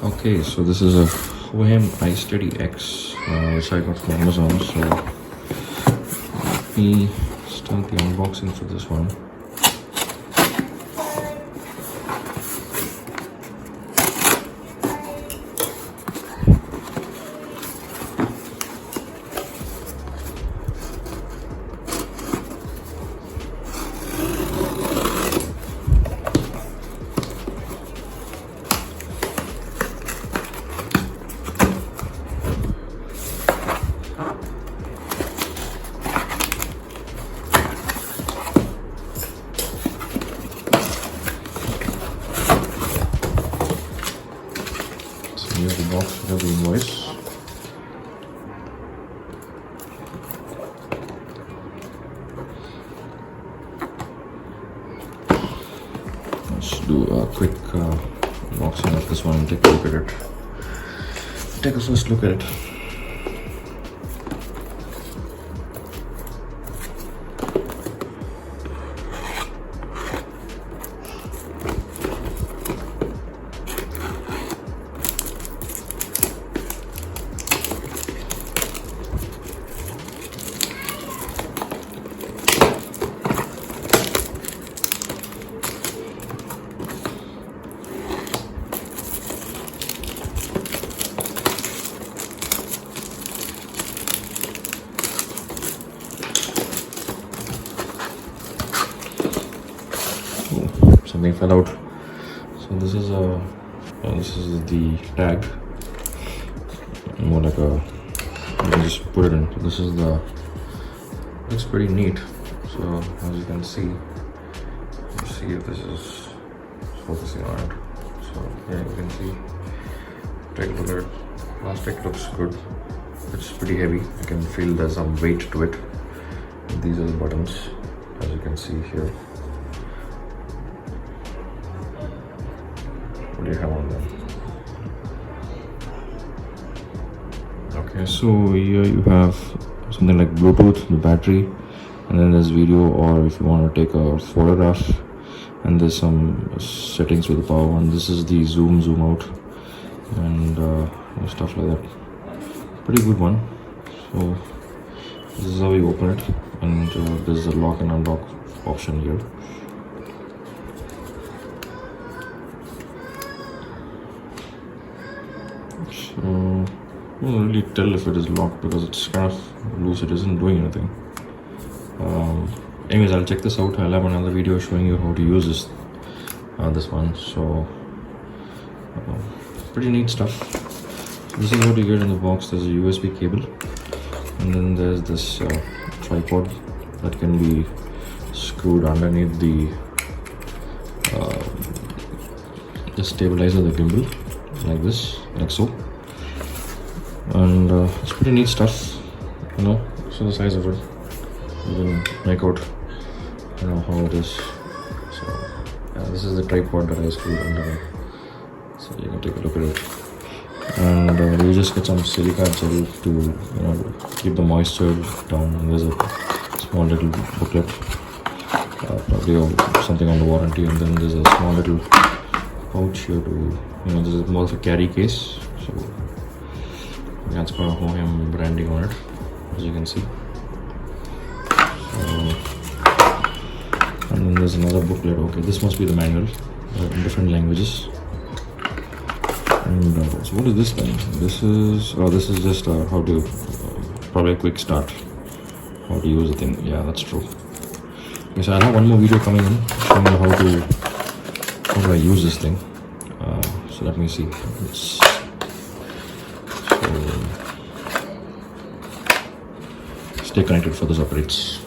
Okay, so this is a Hohem iSteady X, which I got from Amazon. So let me start the unboxing for this one. Here's the box for the invoice. Let's do a quick unboxing of this one and take a look at it. Take a first look at it. Something fell out. So this is the tag, more like a, you can just put it in. So this is the, looks pretty neat. So as you can see, let's see if this is focusing on it. So yeah, you can see, take a look at it. Plastic looks good. It's pretty heavy. I can feel there's some weight to it. These are the buttons, as you can see here. What do you have on them? Okay, so here you have something like Bluetooth, the battery, and then there's video, or if you want to take a photograph, and there's some settings with the power one. This is the zoom out, and stuff like that. Pretty good one. So this is how you open it, and there's a lock and unlock option here. So I don't really tell if it is locked because it's kind of loose. It isn't doing anything. Anyways, I'll check this out. I'll have another video showing you how to use this one. So pretty neat stuff. This is what you get in the box. There's a USB cable, and then there's this tripod that can be screwed underneath the stabilizer, the gimbal, like this, like so. And it's pretty neat stuff, you know. So the size of it, you can make out, you know, how it is. So yeah, this is the tripod that I screwed under, so you can take a look at it. And you just get some silica gel to, you know, keep the moisture down. And there's a small little booklet, probably something on the warranty, and then there's a small little pouch here to, you know, this is more of a carry case. So that's got a Hohem branding on it, as you can see. And then there's another booklet. Okay, this must be the manual in different languages. And so what is this then? This is just how to, probably a quick start, how to use the thing. Yeah, that's true. Okay, so I'll have one more video coming in showing you how do I use this thing. So let me see. Stay connected for those updates.